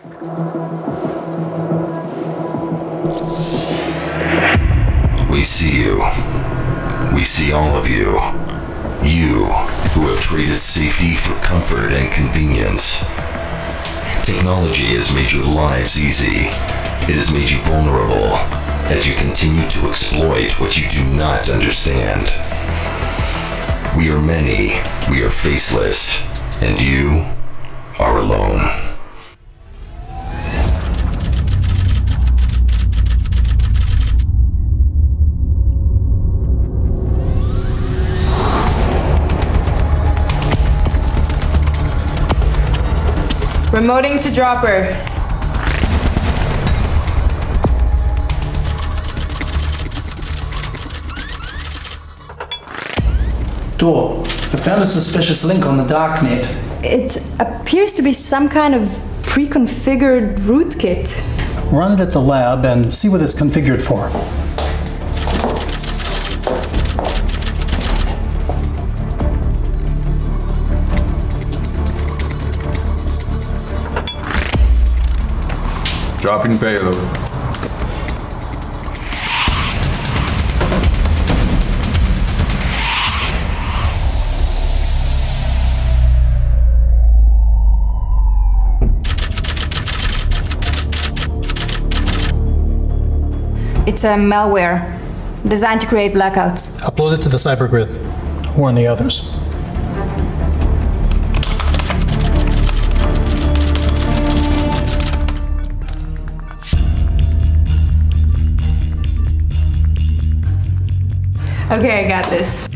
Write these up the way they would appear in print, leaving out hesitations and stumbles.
We see you. We see all of you. You who have traded safety for comfort and convenience. Technology has made your lives easy. It has made you vulnerable as you continue to exploit what you do not understand. We are many, we are faceless, and you are alone. Remoting to dropper. Door. I found a suspicious link on the darknet. It appears to be some kind of pre-configured rootkit. Run it at the lab and see what it's configured for. Dropping payload. It's a malware designed to create blackouts. Upload it to the CyberGrid. Warn the others. Okay, I got this.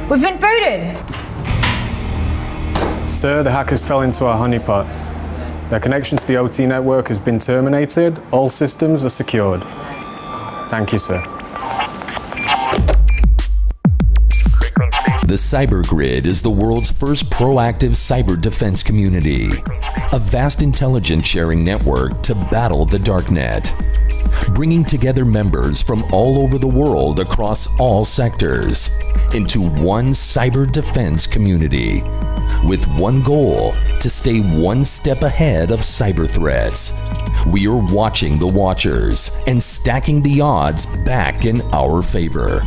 We've been booted! Sir, the hackers fell into our honeypot. Their connection to the OT network has been terminated. All systems are secured. Thank you, sir. The CyberGrid is the world's first proactive cyber defense community, a vast intelligence sharing network to battle the darknet, bringing together members from all over the world across all sectors into one cyber defense community, with one goal: to stay one step ahead of cyber threats. We are watching the watchers and stacking the odds back in our favor.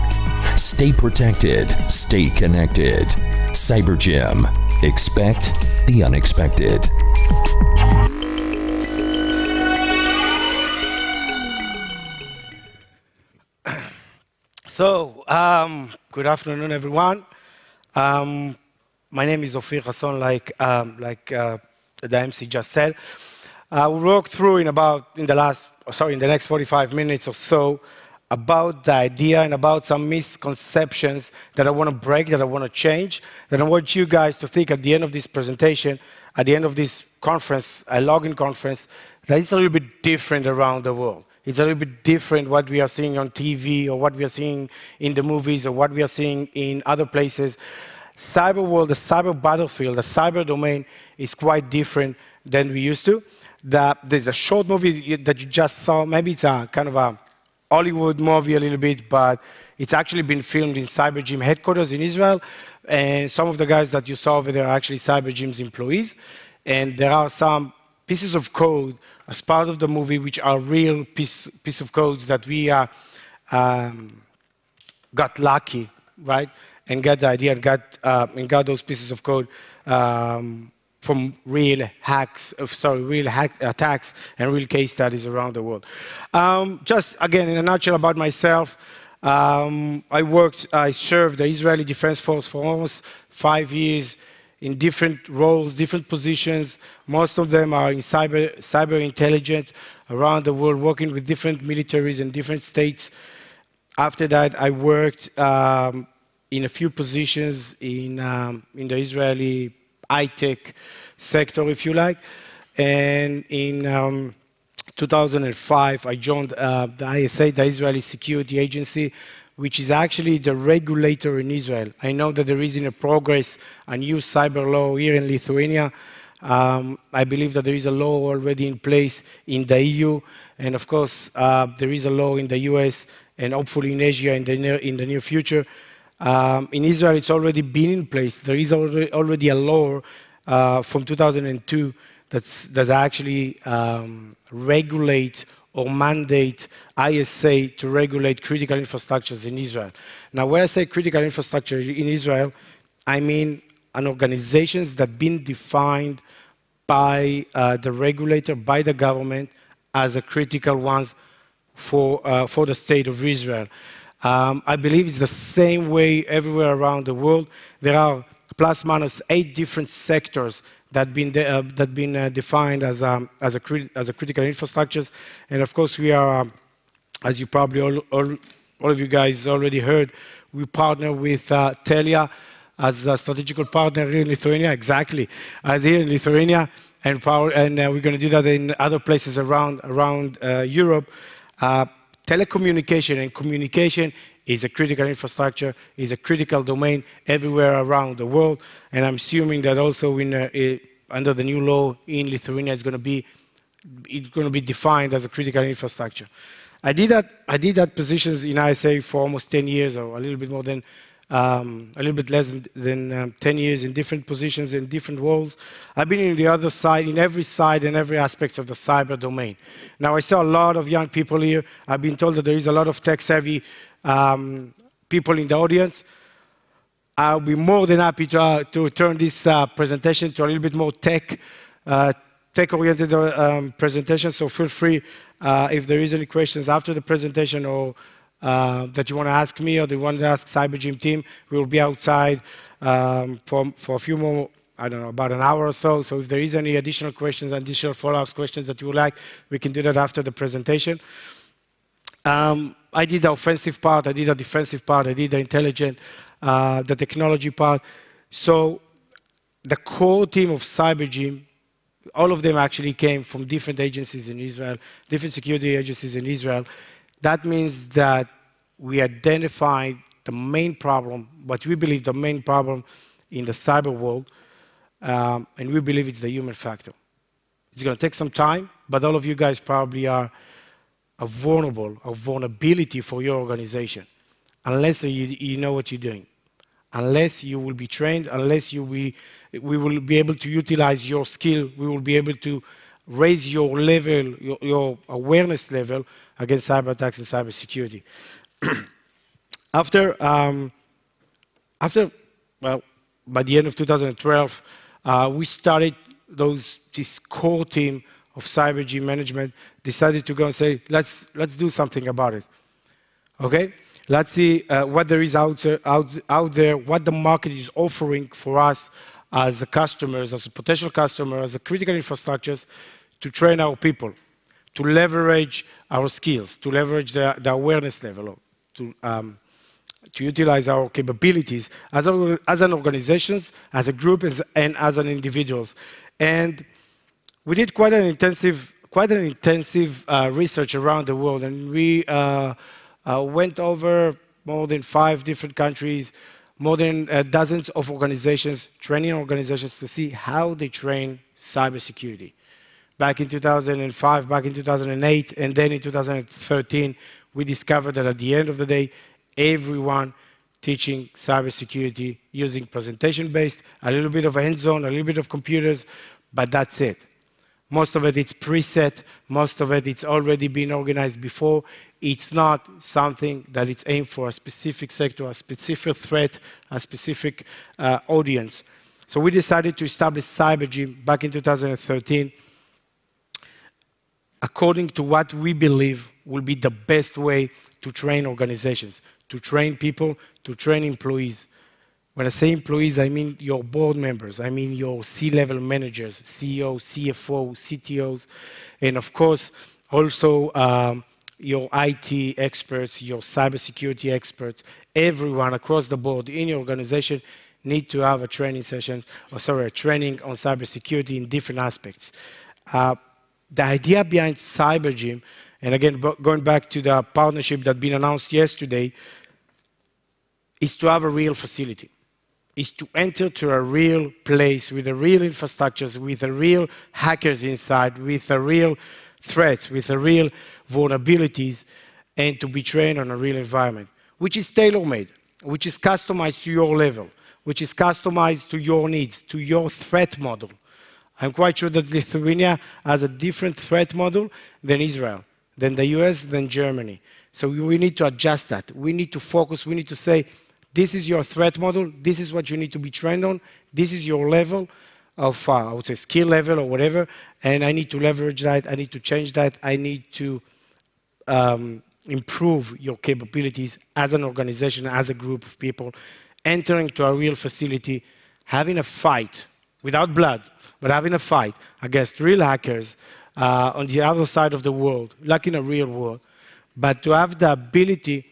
Stay protected, stay connected. CyberGym. Expect the unexpected. So, good afternoon, everyone. My name is Ofir, Hason, like the MC just said. We'll walk through in the next 45 minutes or so about the idea and about some misconceptions that I want to break, that I want to change, that I want you guys to think at the end of this presentation, at the end of this conference, a login conference, that it's a little bit different around the world. It's a little bit different what we are seeing on TV or what we are seeing in the movies or what we are seeing in other places. Cyber world, the cyber battlefield, the cyber domain is quite different than we used to. There's a short movie that you just saw. Maybe it's a kind of a Hollywood movie a little bit, but it's actually been filmed in CyberGym headquarters in Israel. And some of the guys that you saw over there are actually CyberGym's employees. And there are some pieces of code as part of the movie which are real piece of codes that we got lucky, right? And got the idea and got those pieces of code from real attacks and real case studies around the world. Just again, in a nutshell about myself, I served the Israeli Defense Force for almost 5 years in different roles, different positions. Most of them are in cyber intelligence around the world, working with different militaries in different states. After that, I worked in a few positions in the Israeli high-tech sector, if you like. And in 2005, I joined the ISA, the Israeli Security Agency, which is actually the regulator in Israel. I know that there is in progress a new cyber law here in Lithuania. I believe that there is a law already in place in the EU, and of course, there is a law in the US, and hopefully in Asia in the near future. In Israel, it's already been in place. There is already a law from 2002 that actually regulate or mandate ISA to regulate critical infrastructures in Israel. Now, when I say critical infrastructure in Israel, I mean an organization that's been defined by the regulator, by the government, as a critical ones for the state of Israel. I believe it's the same way everywhere around the world. There are plus minus 8 different sectors that been defined as a critical infrastructures, and of course we are, as you probably all of you guys already heard, we partner with TELIA as a strategical partner here in Lithuania, exactly as here in Lithuania, and we're going to do that in other places around Europe. Telecommunication and communication is a critical infrastructure, is a critical domain everywhere around the world, and I'm assuming that also under the new law in Lithuania it's going to be defined as a critical infrastructure. I did that positions in ISA for almost 10 years, or a little bit more than a little bit less than 10 years in different positions in different roles. I've been in the other side, in every side and every aspect of the cyber domain. Now, I saw a lot of young people here. I've been told that there is a lot of tech-savvy people in the audience. I'll be more than happy to turn this presentation to a little bit more tech-oriented presentation, so feel free if there is any questions after the presentation or that you want to ask me or you want to ask CyberGym team. We will be outside for a few more, I don't know, about an hour or so. So if there is any additional questions, additional follow-up questions that you would like, we can do that after the presentation. I did the offensive part, I did the defensive part, I did the intelligent, the technology part. So the core team of CyberGym, all of them actually came from different agencies in Israel, different security agencies in Israel. That means that we identified the main problem, what we believe the main problem in the cyber world, and we believe it's the human factor. It's going to take some time, but all of you guys probably are a vulnerability for your organization, unless you know what you're doing, unless you will be trained, unless we will be able to utilize your skill, we will be able to raise your level, your awareness level against cyber attacks and cyber security. Well, by the end of 2012, we started this core team of CyberGym management decided to go and say, let's do something about it. Okay? Let's see what there is out there, what the market is offering for us as customers, as a potential customer, as a critical infrastructures, to train our people, to leverage our skills, to leverage the awareness level, to utilize our capabilities as an organization, as a group, and as an individuals. And we did quite an intensive research around the world, and we went over more than 5 different countries, more than dozens of organizations, training organizations, to see how they train cybersecurity. Back in 2005, back in 2008, and then in 2013, we discovered that at the end of the day, everyone teaching cybersecurity using presentation-based, a little bit of hands-on, a little bit of computers, but that's it. Most of it's preset, most of it's already been organized before. It's not something that it's aimed for a specific sector, a specific threat, a specific audience. So we decided to establish CyberGym back in 2013, according to what we believe will be the best way to train organizations, to train people, to train employees. When I say employees, I mean your board members, I mean your C-level managers, CEOs, CFOs, CTOs, and of course, also your IT experts, your cybersecurity experts, everyone across the board in your organization need to have a training session, a training on cybersecurity in different aspects. The idea behind CyberGym, and again, going back to the partnership that's been announced yesterday, is to have a real facility, is to enter to a real place with a real infrastructures, with a real hackers inside, with a real threats, with a real vulnerabilities, and to be trained on a real environment, which is tailor-made, which is customized to your level, which is customized to your needs, to your threat model. I'm quite sure that Lithuania has a different threat model than Israel, than the US, than Germany. So we need to adjust that. We need to focus, we need to say, this is your threat model, this is what you need to be trained on, this is your level of, I would say, skill level or whatever, and I need to leverage that, I need to change that, I need to improve your capabilities as an organization, as a group of people, entering to a real facility, having a fight, without blood, but having a fight against real hackers on the other side of the world, like in a real world, but to have the ability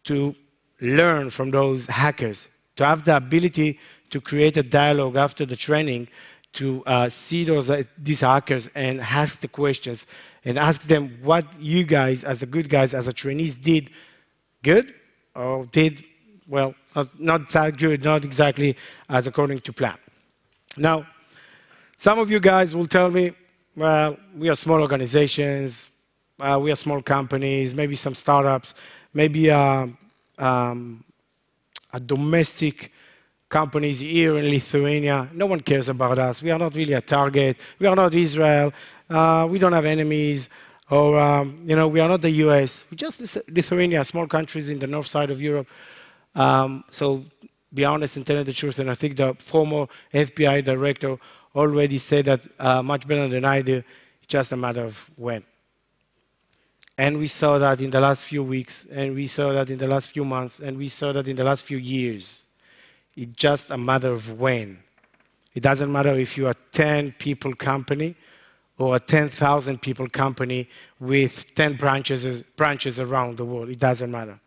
to learn from those hackers, to have the ability to create a dialogue after the training, to see these hackers and ask the questions and ask them what you guys, as the good guys, as a trainees, did good or did, well, not that good, not exactly as according to plan. Now, some of you guys will tell me, well, we are small organizations, we are small companies, maybe some startups, maybe a domestic companies here in Lithuania. No one cares about us. We are not really a target. We are not Israel. We don't have enemies. Or, we are not the US. We're just Lithuania, small countries in the north side of Europe. So be honest and tell the truth. And I think the former FBI director already said that much better than I do. It's just a matter of when. And we saw that in the last few weeks, and we saw that in the last few months, and we saw that in the last few years. It's just a matter of when. It doesn't matter if you're a 10-people company or a 10,000 people company with 10 branches around the world. It doesn't matter.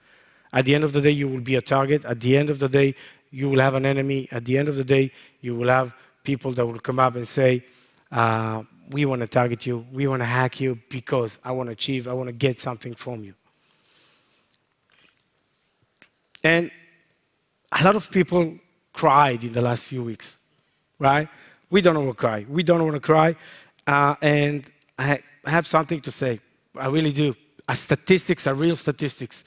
At the end of the day, you will be a target. At the end of the day, you will have an enemy. At the end of the day, you will have people that will come up and say, we want to target you, we want to hack you because I want to achieve, I want to get something from you. And a lot of people cried in the last few weeks, right? We don't want to cry. We don't want to cry. And I have something to say. I really do. Statistics are real statistics.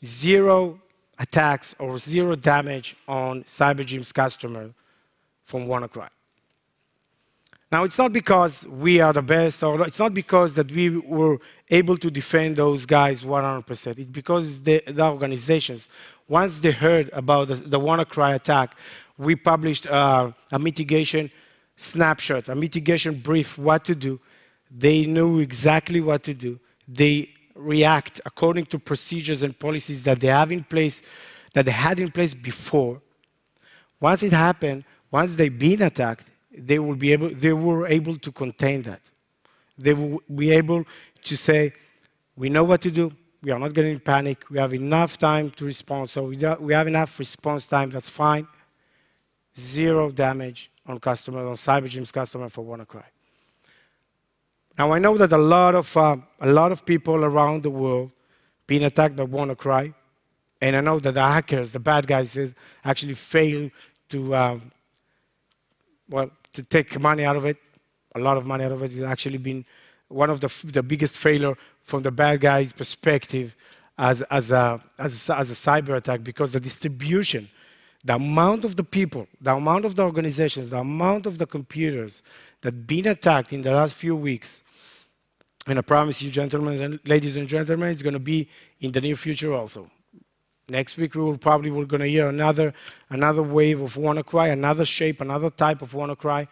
0 attacks or 0 damage on CyberGym's customer from WannaCry. Now, it's not because we are the best, or it's not because that we were able to defend those guys 100%. It's because the organizations, once they heard about the WannaCry attack, we published a mitigation snapshot, a mitigation brief, what to do. They knew exactly what to do. They react according to procedures and policies that they have in place, that they had in place before. Once it happened, once they've been attacked, they were able to contain that. They will be able to say, we know what to do, we are not getting in panic, we have enough time to respond, so we have enough response time, that's fine. 0 damage on customers, on CyberGym's customer for WannaCry. Now I know that a lot of people around the world being attacked by WannaCry, and I know that the hackers, the bad guys, actually fail to to take money out of it, a lot of money out of it. It's actually been one of the biggest failure from the bad guys' perspective as a cyber attack, because the distribution, the amount of the people, the amount of the organizations, the amount of the computers that have been attacked in the last few weeks, and I promise you, gentlemen and ladies and gentlemen, it's going to be in the near future also. Next week, we're going to hear another wave of WannaCry, another shape, another type of WannaCry,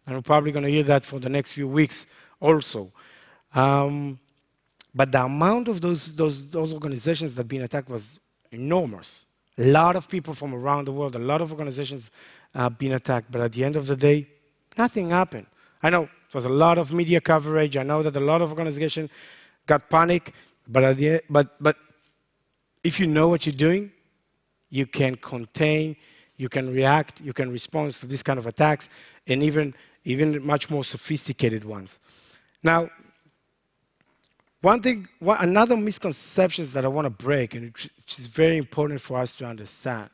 and we're probably going to hear that for the next few weeks also. But the amount of those organizations that have been attacked was enormous. A lot of people from around the world, a lot of organizations have been attacked, but at the end of the day, nothing happened. I know it was a lot of media coverage. I know that a lot of organizations got panic, but at the end, but if you know what you're doing, you can contain, you can react, you can respond to this kind of attacks, and even much more sophisticated ones. Now, another misconception that I want to break, and which is very important for us to understand.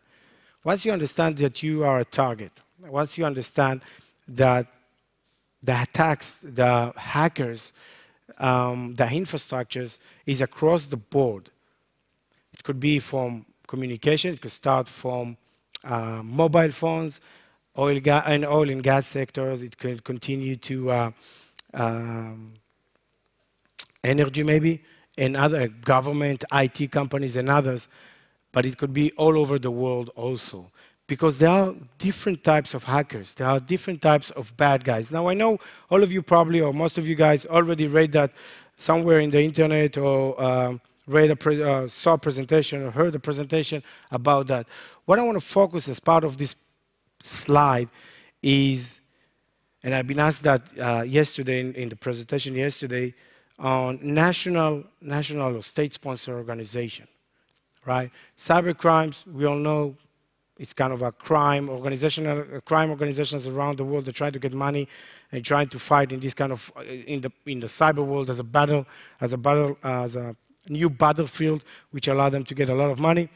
Once you understand that you are a target, once you understand that the attacks, the hackers, the infrastructures is across the board. It could be from communication, it could start from mobile phones, oil and gas sectors, it could continue to energy maybe, and other government, IT companies and others, but it could be all over the world also. Because there are different types of hackers, there are different types of bad guys. Now I know all of you probably, or most of you guys already read that somewhere in the internet or saw a presentation or heard a presentation about that. What I want to focus as part of this slide is, and I've been asked that yesterday in the presentation yesterday, on national or state-sponsored organization, right? Cybercrimes, we all know, it's kind of a crime organizations around the world that try to get money and trying to fight in this kind of in the cyber world as a new battlefield, which allow them to get a lot of money.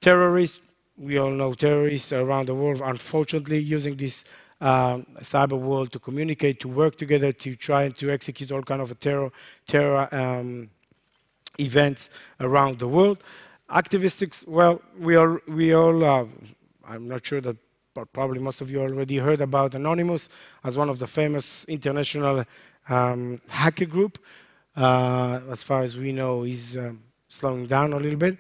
Terrorists, we all know terrorists around the world, unfortunately, using this cyber world to communicate, to work together, to try to execute all kind of terror events around the world. Activists, well, we all I'm not sure that, but probably most of you already heard about Anonymous as one of the famous international hacker group. As far as we know, is slowing down a little bit.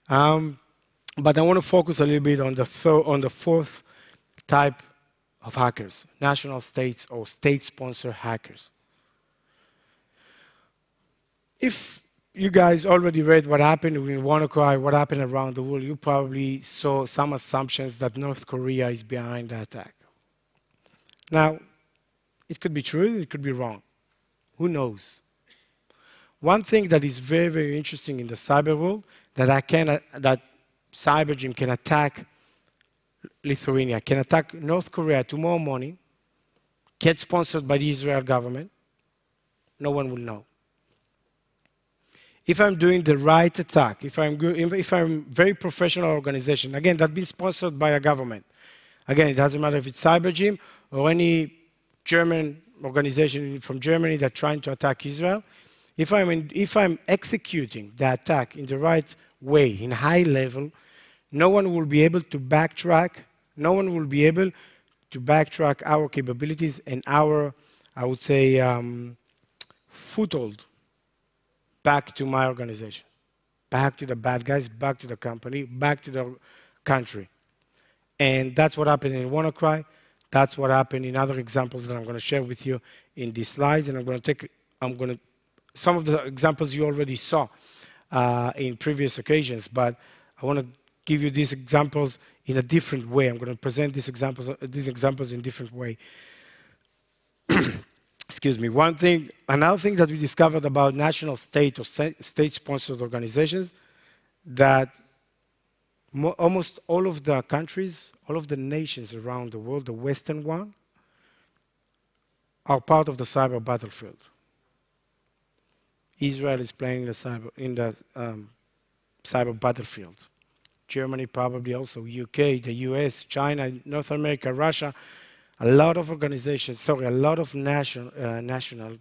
But I want to focus a little bit on the fourth type of hackers, national states or state-sponsored hackers. If you guys already read what happened in WannaCry, what happened around the world, you probably saw some assumptions that North Korea is behind the attack. Now, it could be true, it could be wrong. Who knows? One thing that is very, very interesting in the cyber world, that CyberGym can attack Lithuania, can attack North Korea tomorrow morning, get sponsored by the Israel government, no one will know. If I'm doing the right attack, if I'm very professional organization, again, that's been sponsored by a government. Again, it doesn't matter if it's CyberGym or any German organization from Germany that's trying to attack Israel. If I'm executing the attack in the right way, in high level, no one will be able to backtrack. No one will be able to backtrack our capabilities and our, I would say, foothold back to my organization, back to the bad guys, back to the company, back to the country. And that's what happened in WannaCry. That's what happened in other examples that I'm going to share with you in these slides. And some of the examples you already saw in previous occasions, but I want to give you these examples in a different way. I'm going to present these examples in a different way. Excuse me. Another thing that we discovered about national state or state-sponsored organizations, that almost all of the countries, all of the nations around the world, the Western one, are part of the cyber battlefield. Israel is playing in the cyber battlefield. Germany probably also, UK, the US, China, North America, Russia, a lot of organizations, a lot of national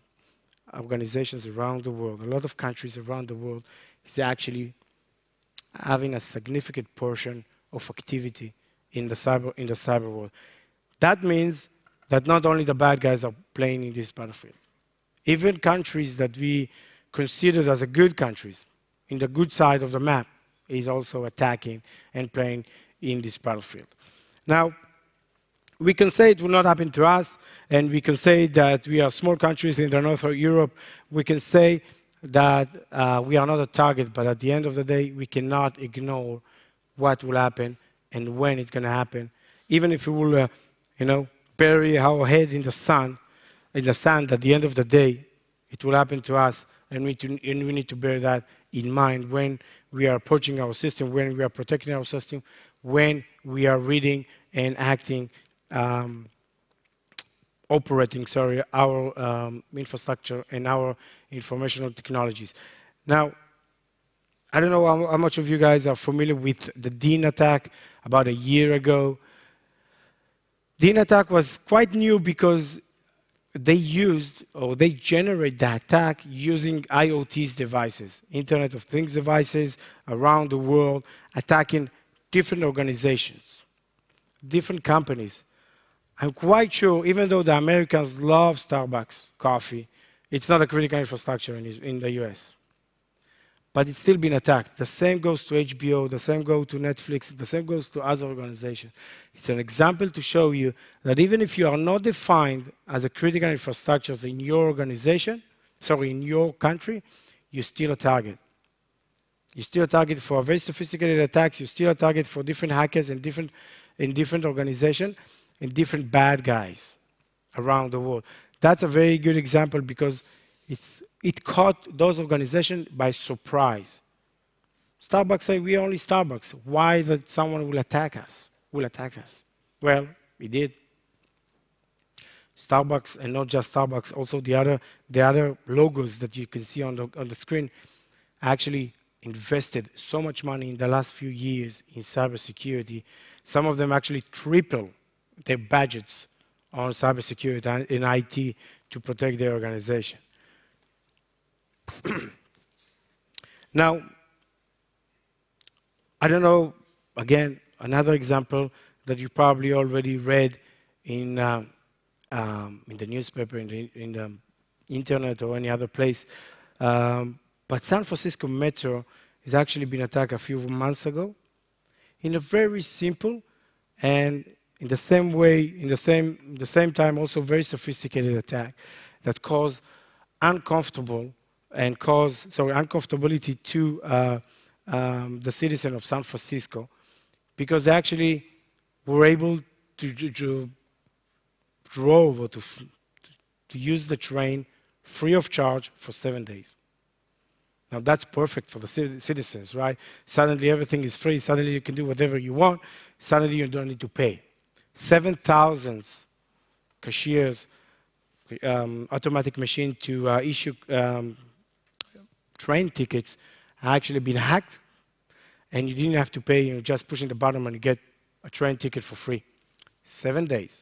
organizations around the world, a lot of countries around the world is actually having a significant portion of activity in the cyber world. That means that not only the bad guys are playing in this battlefield, even countries that we considered as good countries, in the good side of the map, is also attacking and playing in this battlefield. Now, we can say it will not happen to us, and we can say that we are small countries in the north of Europe. We can say that we are not a target, but at the end of the day, we cannot ignore what will happen and when it's going to happen. Even if we will, bury our head in the sand, at the end of the day, it will happen to us, and we need to bear that in mind when we are approaching our system, when we are protecting our system, when we are reading and acting, operating our infrastructure and our informational technologies. Now, I don't know how much of you guys are familiar with the DIN attack about a year ago. DIN attack was quite new because they generate the attack using IoT's devices, Internet of Things devices around the world, attacking different organizations, different companies. I'm quite sure, even though the Americans love Starbucks coffee, it's not a critical infrastructure in the US. But it's still been attacked. The same goes to HBO, the same goes to Netflix, the same goes to other organizations. It's an example to show you that even if you are not defined as a critical infrastructure in your organization, in your country, you're still a target. You're still a target for very sophisticated attacks. You're still a target for different hackers in different organizations and different bad guys around the world. That's a very good example because it caught those organizations by surprise. Starbucks say, we're only Starbucks. Why that someone will attack us? Well, it did. Starbucks, and not just Starbucks, also the other logos that you can see on the screen actually invested so much money in the last few years in cybersecurity. Some of them actually triple their budgets on cybersecurity and in IT to protect their organization. Now, I don't know, again, another example that you probably already read in the newspaper, in the internet or any other place, but San Francisco Metro has actually been attacked a few months ago in a very simple and in the same way, in the same time also very sophisticated attack that caused uncomfortability to the citizens of San Francisco, because they actually were able to drove or to use the train free of charge for 7 days. Now that's perfect for the citizens, right? Suddenly everything is free, suddenly you can do whatever you want, suddenly you don't need to pay. 7,000 cashiers, automatic machine to issue train tickets actually been hacked, and you didn't have to pay, you're just pushing the button and you get a train ticket for free. 7 days.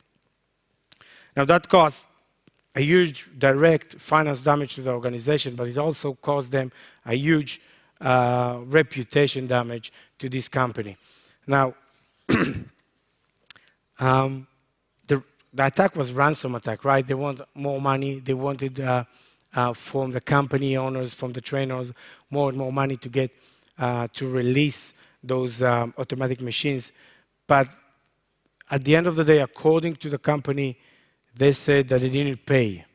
Now that caused a huge direct finance damage to the organization, but it also caused them a huge reputation damage to this company. Now, the attack was ransom attack, right? They want more money. They wanted from the company owners, from the trainers, more and more money to get to release those automatic machines. But at the end of the day, according to the company, they said that they didn't pay.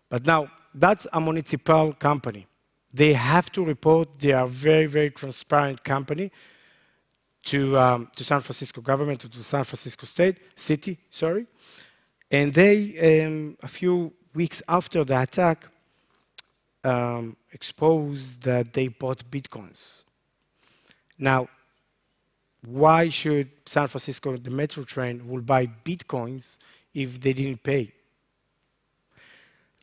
But now, that's a municipal company. They have to report. They are a very, very transparent company to San Francisco government, to the San Francisco city. And they, a few weeks after the attack, exposed that they bought Bitcoins. Now, why should San Francisco, the Metro train, will buy Bitcoins if they didn't pay?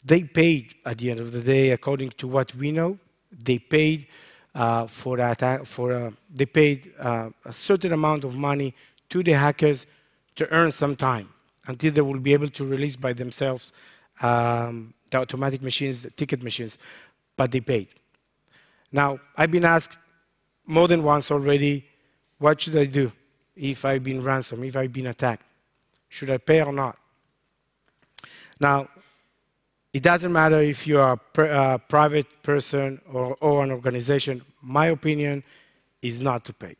They paid, at the end of the day, according to what we know, they paid for that. They paid a certain amount of money to the hackers to earn some time until they will be able to release by themselves the automatic machines, the ticket machines, but they paid. Now, I've been asked more than once already, what should I do if I've been ransomed, if I've been attacked? Should I pay or not? Now, it doesn't matter if you are a private person or an organization. My opinion is not to pay.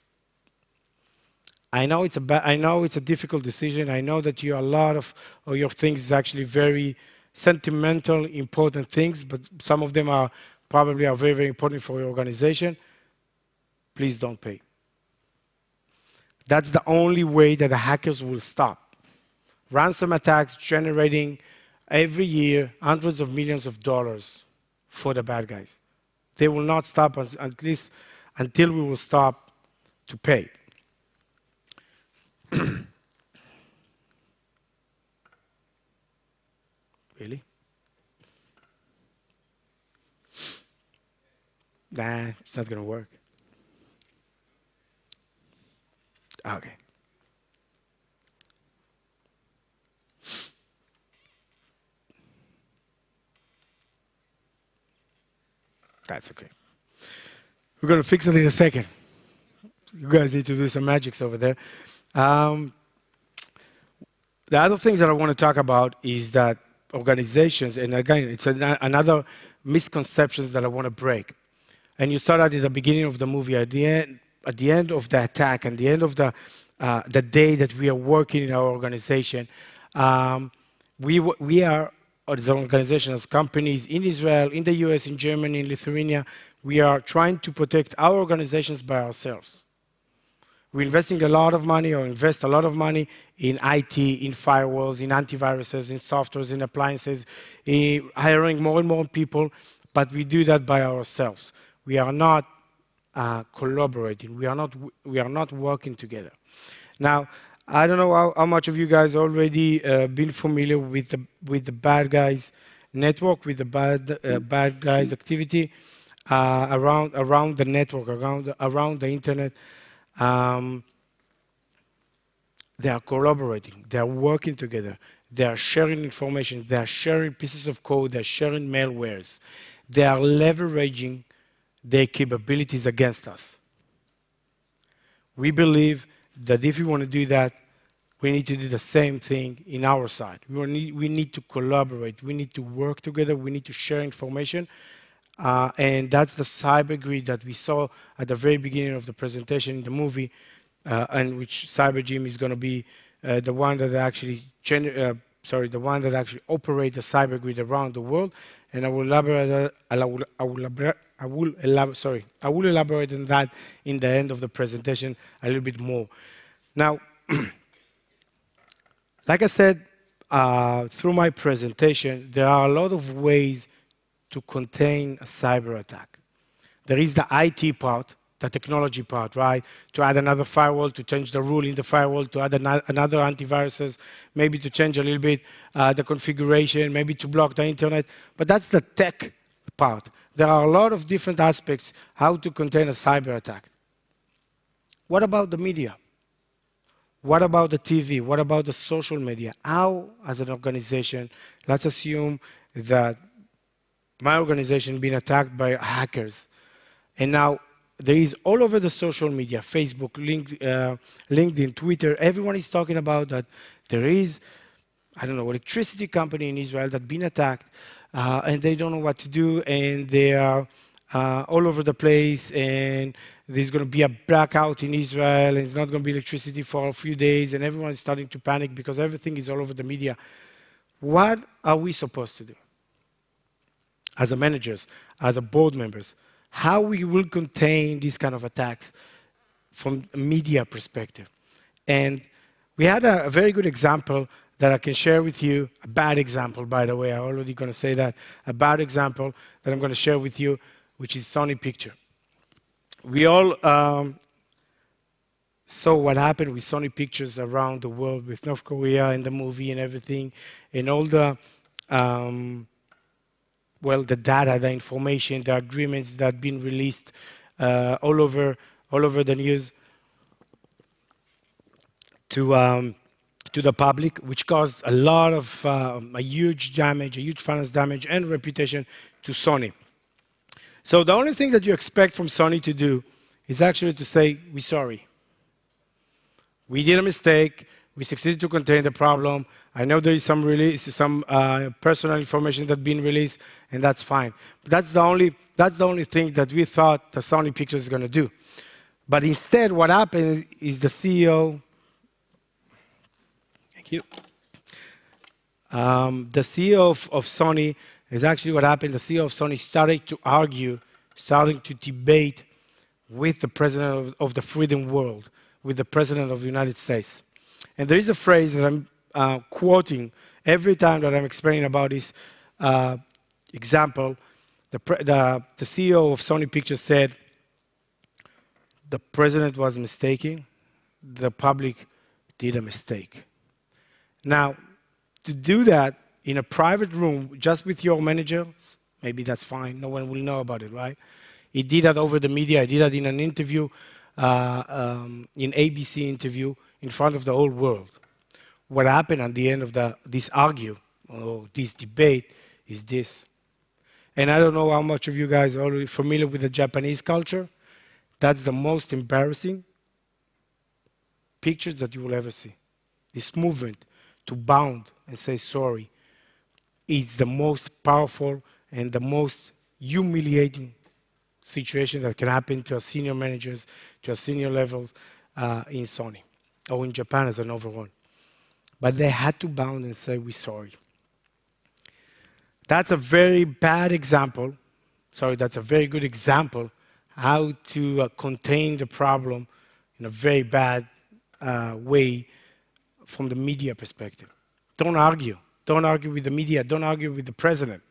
I know it's a difficult decision. I know that a lot of your things is actually very sentimental, important things, but some of them are probably very, very important for your organization. Please don't pay. That's the only way that the hackers will stop. Ransom attacks generating every year hundreds of millions of dollars for the bad guys. They will not stop at least until we will stop to pay. Really? Nah, it's not going to work. Okay. That's okay. We're going to fix it in a second. You guys need to do some magics over there. The other things that I want to talk about is that organizations, and again, it's another misconceptions that I want to break. And you start at the beginning of the movie, at the end of the attack, and the end of the day that we are working in our organization, we are, as an organization, as companies in Israel, in the US, in Germany, in Lithuania, we are trying to protect our organizations by ourselves. We're investing a lot of money, or invest a lot of money in IT, in firewalls, in antiviruses, in softwares, in appliances, in hiring more and more people, but we do that by ourselves. We are not collaborating. We are not working together. Now, I don't know how much of you guys already been familiar with the bad guys network, with the bad guys activity around the network, around the internet. They are collaborating. They are working together. They are sharing information. They are sharing pieces of code. They are sharing malwares. They are leveraging their capabilities against us. We believe that if we want to do that, we need to do the same thing in our side. We need to collaborate. We need to work together. We need to share information. And that's the cyber grid that we saw at the very beginning of the presentation in the movie, and which CyberGym is going to be the one that actually operates the cyber grid around the world. And I will elaborate. I will elaborate on that in the end of the presentation a little bit more. Now, like I said, through my presentation, there are a lot of ways to contain a cyber attack. There is the IT part, the technology part, right? To add another firewall, to change the rule in the firewall, to add another antiviruses, maybe to change a little bit the configuration, maybe to block the internet. But that's the tech part. There are a lot of different aspects how to contain a cyber attack. What about the media? What about the TV? What about the social media? How, as an organization, let's assume that my organization being attacked by hackers, and now there is all over the social media, Facebook, LinkedIn, Twitter, everyone is talking about that there is, I don't know, electricity company in Israel that's been attacked, and they don't know what to do, and they are all over the place, and there's going to be a blackout in Israel, and it's not going to be electricity for a few days, and everyone is starting to panic because everything is all over the media. What are we supposed to do? As a managers, as a board members, how we will contain these kind of attacks from a media perspective. And we had a very good example that I can share with you, a bad example, by the way, I'm already going to say that, a bad example that I'm going to share with you, which is Sony Picture. We all saw what happened with Sony Pictures around the world, with North Korea and the movie and everything, and all the the data, the information, the agreements that have been released all over the news to the public, which caused a lot of a huge damage, a huge financial damage and reputation to Sony. So the only thing that you expect from Sony to do is actually to say, we're sorry. We did a mistake. We succeeded to contain the problem. I know there is some personal information that's been released, and that's fine. But that's the only thing that we thought the Sony Pictures is going to do. But instead, what happened is the CEO. Thank you. The CEO of Sony is actually what happened. The CEO of Sony started to argue, starting to debate with the president of the freedom world, with the President of the United States. And there is a phrase that I'm quoting every time that I'm explaining about this example. The CEO of Sony Pictures said, the President was mistaken, the public did a mistake. Now, to do that in a private room, just with your managers, maybe that's fine, no one will know about it, right? He did that over the media, he did that in an interview, in ABC interview, in front of the whole world. What happened at the end of this argue, or this debate, is this. And I don't know how much of you guys are already familiar with the Japanese culture. That's the most embarrassing pictures that you will ever see. This movement to bound and say sorry is the most powerful and the most humiliating situation that can happen to our senior managers, to our senior levels in Sony, or in Japan as an overall. But they had to bound and say, we're sorry. That's a very bad example. Sorry, that's a very good example how to contain the problem in a very bad way from the media perspective. Don't argue. Don't argue with the media. Don't argue with the president.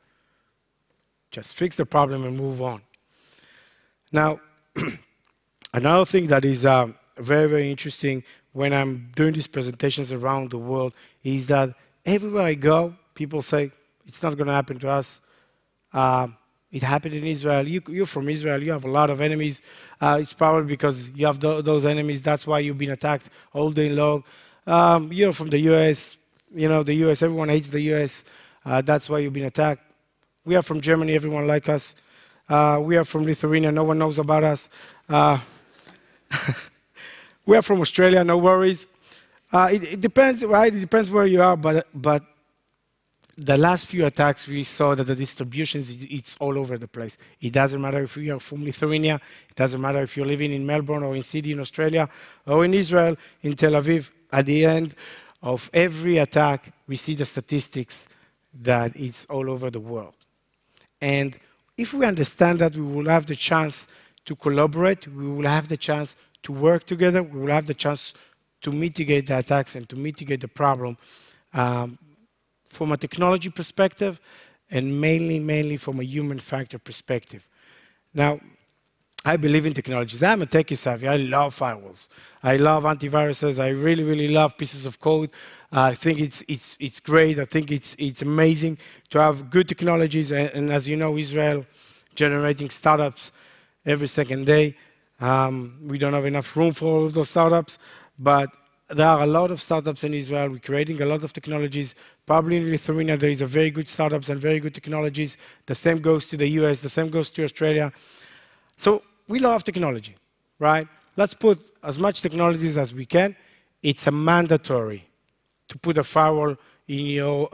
Just fix the problem and move on. Now, another thing that is very, very interesting when I'm doing these presentations around the world is that everywhere I go, people say, it's not going to happen to us. It happened in Israel. You're from Israel. You have a lot of enemies. It's probably because you have those enemies. That's why you've been attacked all day long. You're from the US. You know, the US, everyone hates the US. That's why you've been attacked. We are from Germany. Everyone likes us. We are from Lithuania. No one knows about us. We are from Australia. No worries. It depends, right? It depends where you are. But the last few attacks, we saw that the distributions, it's all over the place. It doesn't matter if you are from Lithuania. It doesn't matter if you're living in Melbourne or in Sydney in Australia or in Israel, in Tel Aviv. At the end of every attack, we see the statistics that it's all over the world. And if we understand that, we will have the chance to collaborate. We will have the chance to work together. We will have the chance to mitigate the attacks and to mitigate the problem from a technology perspective and mainly from a human factor perspective. Now, I believe in technologies. I'm a techie savvy. I love firewalls. I love antiviruses. I really, really love pieces of code. I think it's great. I think it's amazing to have good technologies. And as you know, Israel generating startups every second day. We don't have enough room for all of those startups, but there are a lot of startups in Israel. We're creating a lot of technologies. Probably in Lithuania, there is a very good startups and very good technologies. The same goes to the US. The same goes to Australia. So we love technology, right? Let's put as much technologies as we can. It's a mandatory to put a firewall in your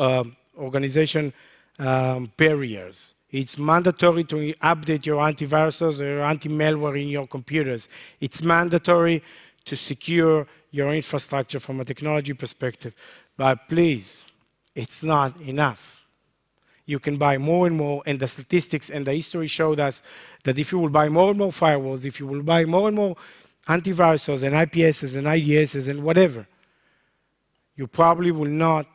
organization barriers. It's mandatory to update your antiviruses or your anti-malware in your computers. It's mandatory to secure your infrastructure from a technology perspective. But please, it's not enough. You can buy more and more, and the statistics and the history showed us that if you will buy more and more firewalls, if you will buy more and more antiviruses and IPSs and IDSs and whatever, you probably will not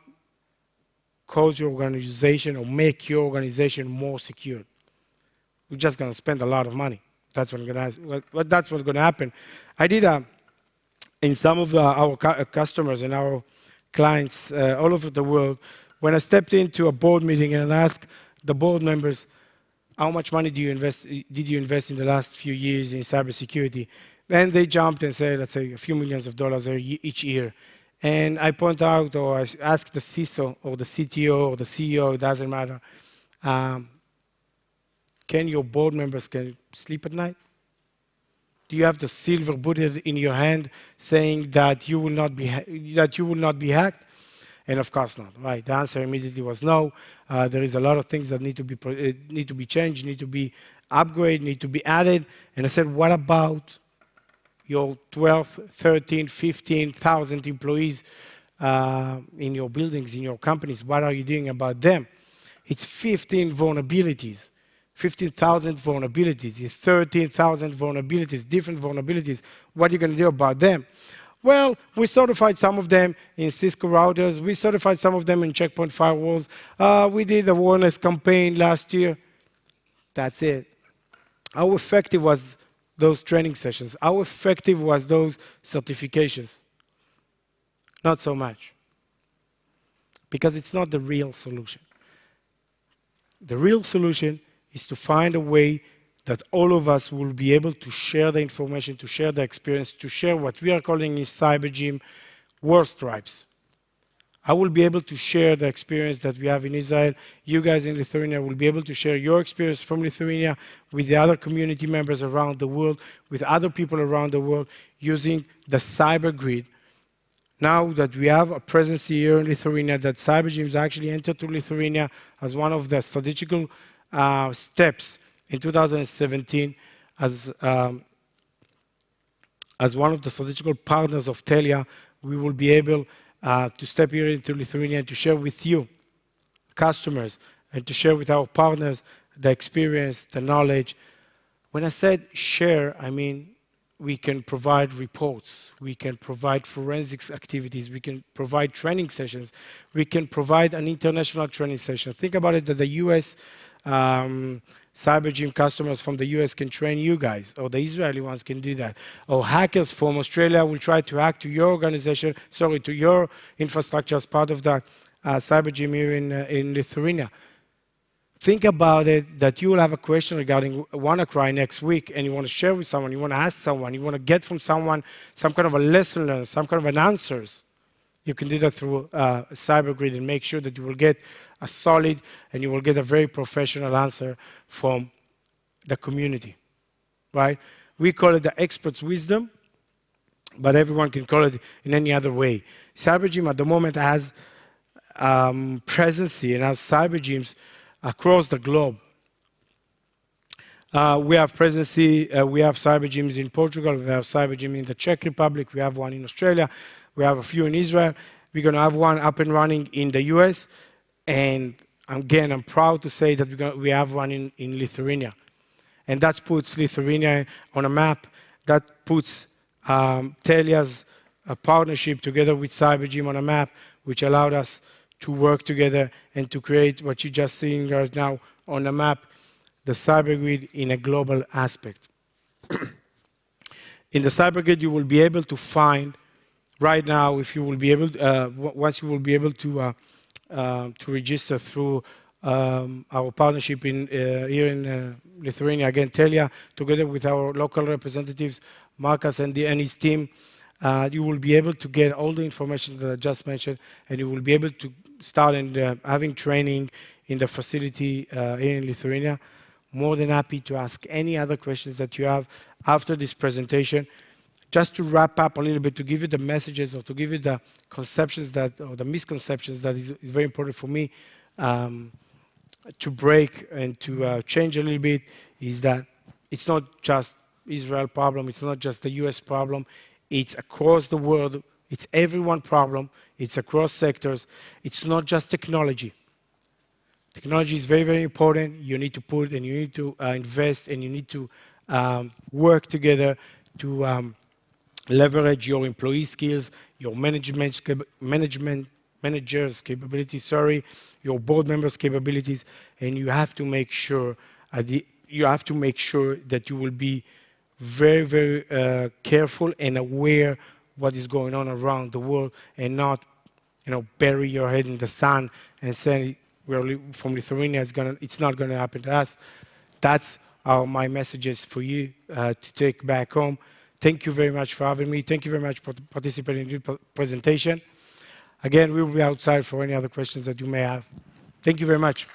cause your organization or make your organization more secure. We're just going to spend a lot of money. That's what's going to happen. I did in some of our customers and our clients all over the world, when I stepped into a board meeting and I asked the board members, how much money did you invest in the last few years in cybersecurity? Then they jumped and said, let's say, a few millions of dollars each year. And I point out, or I ask the CISO, or the CTO, or the CEO, it doesn't matter, can your board members sleep at night? Do you have the silver bullet in your hand saying that you will not be hacked? And of course not, right? The answer immediately was no. There is a lot of things that need to be changed, need to be upgraded, need to be added. And I said, what about your 12, 13, 15,000 employees in your buildings, in your companies? What are you doing about them? It's 15 vulnerabilities 15,000 vulnerabilities, 13,000 vulnerabilities, different vulnerabilities. What are you going to do about them? Well, we certified some of them in Cisco routers. We certified some of them in checkpoint firewalls. We did a awareness campaign last year. That's it. How effective was those training sessions? How effective was those certifications? Not so much. Because it's not the real solution. The real solution is to find a way that all of us will be able to share the information, to share the experience, to share what we are calling in CyberGym war stripes. I will be able to share the experience that we have in Israel. You guys in Lithuania will be able to share your experience from Lithuania with the other community members around the world, with other people around the world, using the cyber grid. Now that we have a presence here in Lithuania, that CyberGym has actually entered to Lithuania as one of the strategical steps in 2017 as one of the strategical partners of TELIA, we will be able to step here into Lithuania and to share with you, customers, and to share with our partners the experience, the knowledge. When I said share, I mean we can provide reports, we can provide forensics activities, we can provide training sessions, we can provide an international training session. Think about it that the US CyberGym customers from the US can train you guys, or the Israeli ones can do that. Or hackers from Australia will try to hack to your organization, sorry, to your infrastructure as part of the CyberGym here in Lithuania. Think about it that you will have a question regarding WannaCry next week and you want to share with someone, you want to ask someone, you want to get from someone some kind of a lesson learned, some kind of an answers. You can do that through CyberGrid and make sure that you will get a solid and you will get a very professional answer from the community, right? We call it the expert's wisdom, but everyone can call it in any other way. CyberGym at the moment has presence and has CyberGyms across the globe. We have presence, we have CyberGyms in Portugal, we have CyberGym in the Czech Republic, we have one in Australia, we have a few in Israel. We're going to have one up and running in the US. And again, I'm proud to say that we have one in Lithuania. And that puts Lithuania on a map. That puts TELIA's partnership together with CyberGym on a map, which allowed us to work together and to create what you're just seeing right now on the map, the CyberGrid in a global aspect. In the CyberGrid, you will be able to find right now, if you will be able, once you will be able to register through our partnership here in Lithuania, again, TELIA, together with our local representatives, Marcus and his team, you will be able to get all the information that I just mentioned, and you will be able to start having training in the facility here in Lithuania. More than happy to ask any other questions that you have after this presentation. Just to wrap up a little bit, to give you the messages or to give you the conceptions or the misconceptions that is very important for me to break and to change a little bit, is that it's not just Israel problem, it's not just the US problem, it's across the world, it's everyone problem, it's across sectors, it's not just technology. Technology is very, very important. You need to put and you need to invest and you need to work together to leverage your employee skills, your managers' capabilities, your board members' capabilities, and you have to make sure that you will be very, very careful and aware what is going on around the world, and not, bury your head in the sand and say we're from Lithuania. It's not going to happen to us. That's my messages for you to take back home. Thank you very much for having me. Thank you very much for participating in the presentation. Again, we will be outside for any other questions that you may have. Thank you very much.